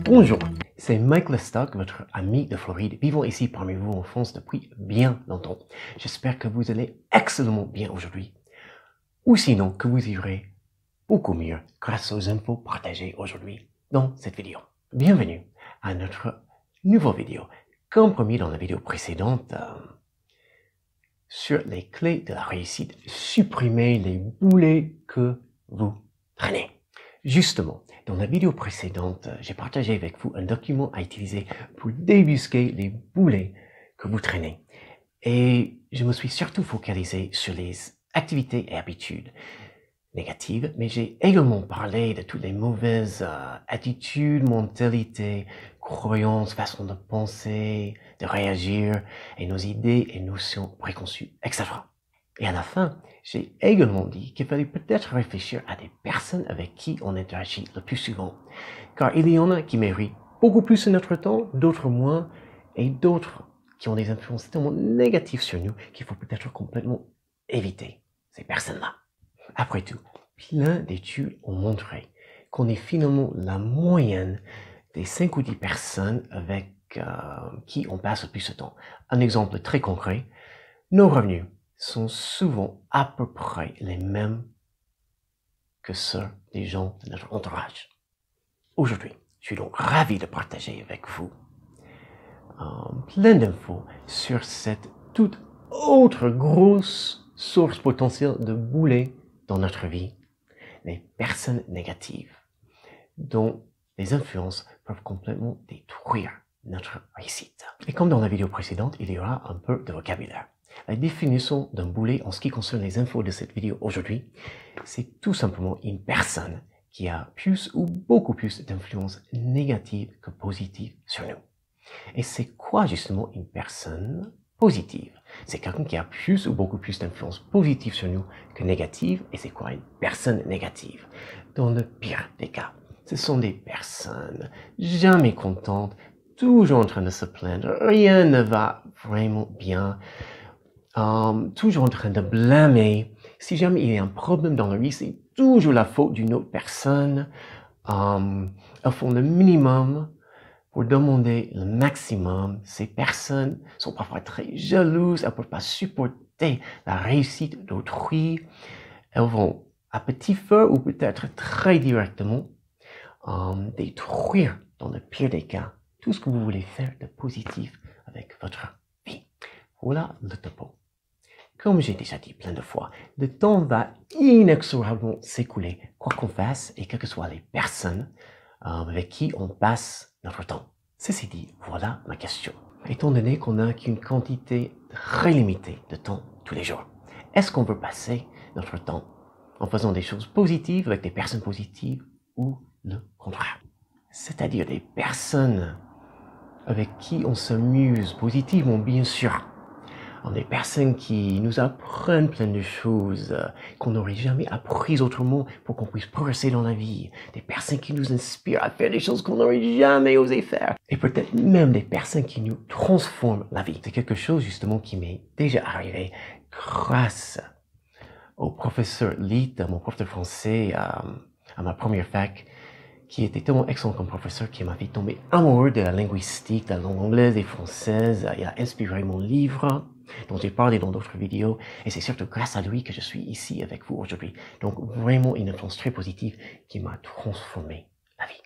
Bonjour, c'est Mike Lestock, votre ami de Floride, vivant ici parmi vous en France depuis bien longtemps. J'espère que vous allez excellemment bien aujourd'hui, ou sinon que vous irez beaucoup mieux grâce aux infos partagées aujourd'hui dans cette vidéo. Bienvenue à notre nouvelle vidéo. Comme promis dans la vidéo précédente, sur les clés de la réussite, supprimez les boulets que vous traînez. Justement, dans la vidéo précédente, j'ai partagé avec vous un document à utiliser pour débusquer les boulets que vous traînez. Et je me suis surtout focalisé sur les activités et habitudes négatives, mais j'ai également parlé de toutes les mauvaises attitudes, mentalités, croyances, façons de penser, de réagir, et nos idées et notions préconçues, etc. Et à la fin, j'ai également dit qu'il fallait peut-être réfléchir à des personnes avec qui on interagit le plus souvent. Car il y en a qui méritent beaucoup plus de notre temps, d'autres moins, et d'autres qui ont des influences tellement négatives sur nous qu'il faut peut-être complètement éviter ces personnes-là. Après tout, plein d'études ont montré qu'on est finalement la moyenne des 5 ou 10 personnes avec qui on passe le plus de temps. Un exemple très concret, nos revenus sont souvent à peu près les mêmes que ceux des gens de notre entourage. Aujourd'hui, je suis donc ravi de partager avec vous plein d'infos sur cette toute autre grosse source potentielle de boulets dans notre vie, les personnes négatives, dont les influences peuvent complètement détruire notre réussite. Et comme dans la vidéo précédente, il y aura un peu de vocabulaire. La définition d'un boulet en ce qui concerne les infos de cette vidéo aujourd'hui, c'est tout simplement une personne qui a plus ou beaucoup plus d'influence négative que positive sur nous. Et c'est quoi justement une personne positive? C'est quelqu'un qui a plus ou beaucoup plus d'influence positive sur nous que négative. Et c'est quoi une personne négative? Dans le pire des cas, ce sont des personnes jamais contentes, toujours en train de se plaindre, rien ne va vraiment bien, toujours en train de blâmer. Si jamais il y a un problème dans leur vie, c'est toujours la faute d'une autre personne. Elles font le minimum pour demander le maximum. Ces personnes sont parfois très jalouses, elles ne peuvent pas supporter la réussite d'autrui. Elles vont à petit feu ou peut-être très directement détruire, dans le pire des cas, tout ce que vous voulez faire de positif avec votre vie. Voilà le topo. Comme j'ai déjà dit plein de fois, le temps va inexorablement s'écouler, quoi qu'on fasse et quelles que soient les personnes avec qui on passe notre temps. Ceci dit, voilà ma question. Étant donné qu'on n'a qu'une quantité très limitée de temps tous les jours, est-ce qu'on veut passer notre temps en faisant des choses positives avec des personnes positives ou le contraire? C'est-à-dire des personnes avec qui on s'amuse positivement, bien sûr. Des personnes qui nous apprennent plein de choses qu'on n'aurait jamais apprises autrement pour qu'on puisse progresser dans la vie. Des personnes qui nous inspirent à faire des choses qu'on n'aurait jamais osé faire. Et peut-être même des personnes qui nous transforment la vie. C'est quelque chose justement qui m'est déjà arrivé grâce au professeur Litt, mon prof de français à ma première fac, qui était tellement excellent comme professeur qui m'a fait tomber amoureux de la linguistique, de la langue anglaise et française. Il a inspiré mon livre, dont j'ai parlé dans d'autres vidéos, et c'est surtout grâce à lui que je suis ici avec vous aujourd'hui. Donc vraiment une influence très positive qui m'a transformé la vie.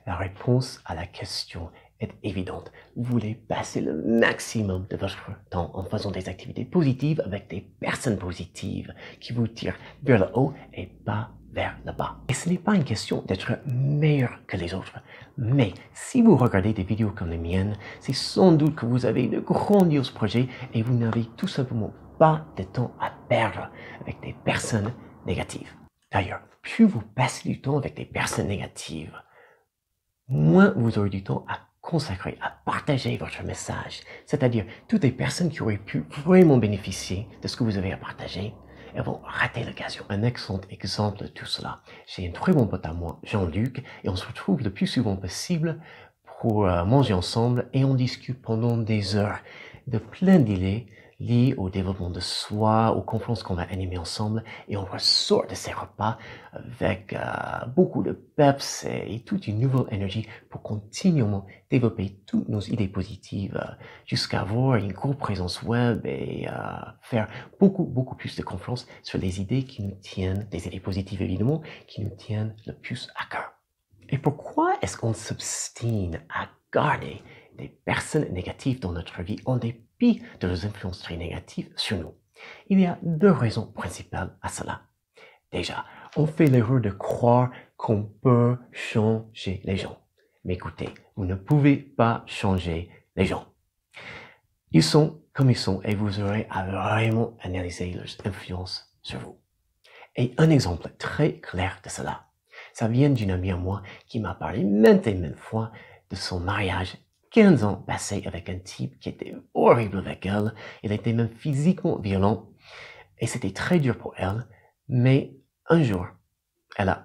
La réponse à la question est évidente. Vous voulez passer le maximum de votre temps en faisant des activités positives avec des personnes positives qui vous tirent vers le haut et pas vers le bas. Et ce n'est pas une question d'être meilleur que les autres, mais si vous regardez des vidéos comme les miennes, c'est sans doute que vous avez de grandioses projets et vous n'avez tout simplement pas de temps à perdre avec des personnes négatives. D'ailleurs, plus vous passez du temps avec des personnes négatives, moins vous aurez du temps à consacrer, à partager votre message. C'est-à-dire, toutes les personnes qui auraient pu vraiment bénéficier de ce que vous avez à partager, elles vont rater l'occasion. Un excellent exemple de tout cela. J'ai un très bon pote à moi, Jean-Luc, et on se retrouve le plus souvent possible pour manger ensemble et on discute pendant des heures de plein d'idées liées au développement de soi, aux conférences qu'on va animer ensemble, et on ressort de ces repas avec beaucoup de peps et toute une nouvelle énergie pour continuellement développer toutes nos idées positives jusqu'à avoir une grosse présence web et faire beaucoup plus de confiance sur les idées qui nous tiennent, des idées positives évidemment, qui nous tiennent le plus à cœur. Et pourquoi est-ce qu'on s'obstine à garder des personnes négatives dans notre vie en dépit de leurs influences très négatives sur nous? Il y a deux raisons principales à cela. Déjà, on fait l'erreur de croire qu'on peut changer les gens. Mais écoutez, vous ne pouvez pas changer les gens. Ils sont comme ils sont et vous aurez à vraiment analyser leurs influences sur vous. Et un exemple très clair de cela, ça vient d'une amie à moi qui m'a parlé maintes et maintes fois de son mariage 15 ans passé avec un type qui était horrible avec elle. Il était même physiquement violent et c'était très dur pour elle. Mais un jour, elle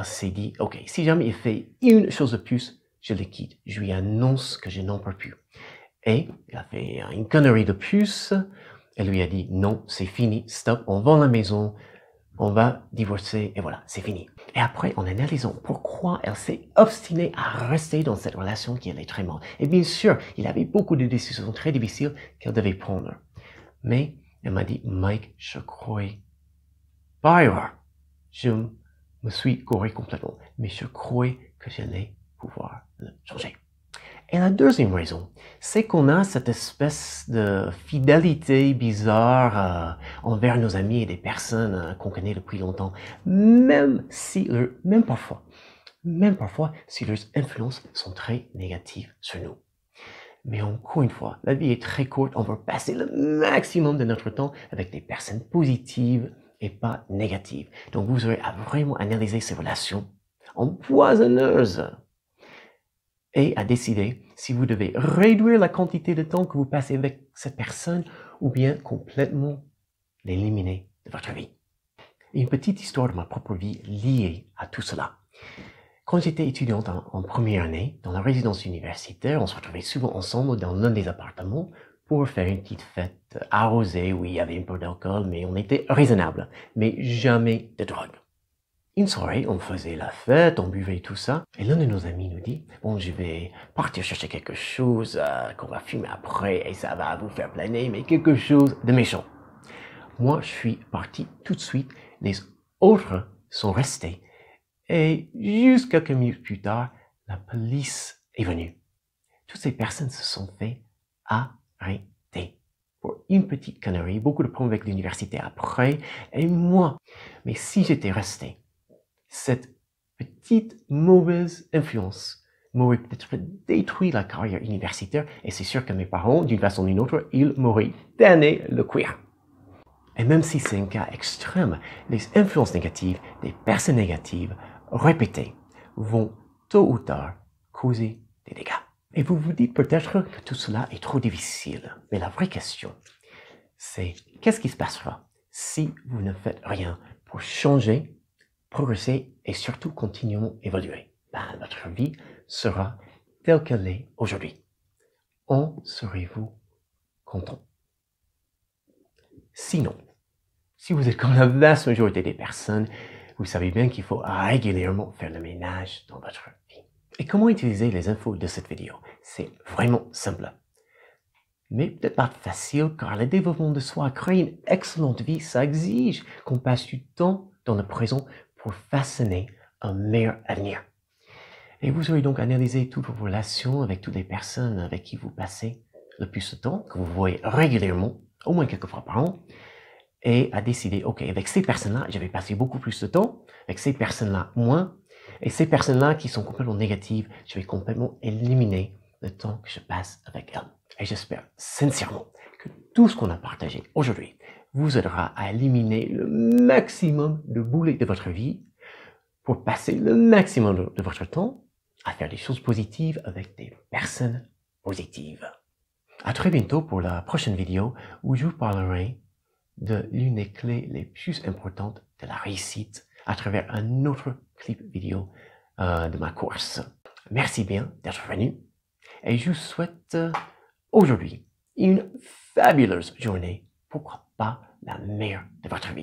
s'est dit, ok, si jamais il fait une chose de plus, je le quitte. Je lui annonce que je n'en peux plus. Et il a fait une connerie de plus. Elle lui a dit, non, c'est fini, stop, on vend la maison, on va divorcer et voilà, c'est fini. Et après, en analysant pourquoi elle s'est obstinée à rester dans cette relation qui allait très mal. Et bien sûr, il avait beaucoup de décisions très difficiles qu'elle devait prendre. Mais elle m'a dit, Mike, je croyais par erreur. Je me suis gouré complètement, mais je croyais que j'allais pouvoir le changer. Et la deuxième raison, c'est qu'on a cette espèce de fidélité bizarre envers nos amis et des personnes qu'on connaît depuis longtemps, même parfois, si leurs influences sont très négatives sur nous. Mais encore une fois, la vie est très courte, on veut passer le maximum de notre temps avec des personnes positives et pas négatives. Donc vous aurez à vraiment analyser ces relations empoisonneuses et à décider si vous devez réduire la quantité de temps que vous passez avec cette personne ou bien complètement l'éliminer de votre vie. Une petite histoire de ma propre vie liée à tout cela. Quand j'étais étudiante en première année, dans la résidence universitaire, on se retrouvait souvent ensemble dans l'un des appartements pour faire une petite fête arrosée où il y avait un peu d'alcool, mais on était raisonnable, mais jamais de drogue. Une soirée, on faisait la fête, on buvait tout ça, et l'un de nos amis nous dit, bon, je vais partir chercher quelque chose qu'on va fumer après, et ça va vous faire planer, mais quelque chose de méchant. Moi, je suis parti tout de suite, les autres sont restés, et juste quelques minutes plus tard, la police est venue. Toutes ces personnes se sont fait arrêter pour une petite connerie, beaucoup de problèmes avec l'université après, et moi, mais si j'étais resté, cette petite mauvaise influence m'aurait peut-être détruit la carrière universitaire et c'est sûr que mes parents, d'une façon ou d'une autre, ils m'auraient damné le cuir. Et même si c'est un cas extrême, les influences négatives des personnes négatives répétées vont tôt ou tard causer des dégâts. Et vous vous dites peut-être que tout cela est trop difficile, mais la vraie question, c'est qu'est-ce qui se passera si vous ne faites rien pour changer, progresser et surtout continuellement évoluer? Votre vie sera telle qu'elle est aujourd'hui. En serez-vous content? Sinon, si vous êtes comme la vaste majorité des personnes, vous savez bien qu'il faut régulièrement faire le ménage dans votre vie. Et comment utiliser les infos de cette vidéo? C'est vraiment simple. Mais peut-être pas facile car le développement de soi, créer une excellente vie, ça exige qu'on passe du temps dans le présent pour façonner un meilleur avenir. Et vous aurez donc analysé toutes vos relations avec toutes les personnes avec qui vous passez le plus de temps, que vous voyez régulièrement, au moins quelques fois par an, et à décider, ok, avec ces personnes-là, je vais passer beaucoup plus de temps, avec ces personnes-là, moins, et ces personnes-là qui sont complètement négatives, je vais complètement éliminer le temps que je passe avec elles. Et j'espère sincèrement que tout ce qu'on a partagé aujourd'hui vous aidera à éliminer le maximum de boulets de votre vie pour passer le maximum de votre temps à faire des choses positives avec des personnes positives. À très bientôt pour la prochaine vidéo où je vous parlerai de l'une des clés les plus importantes de la réussite à travers un autre clip vidéo de ma course. Merci bien d'être venu et je vous souhaite aujourd'hui une fabuleuse journée pourquoi pas la meilleure de votre vie.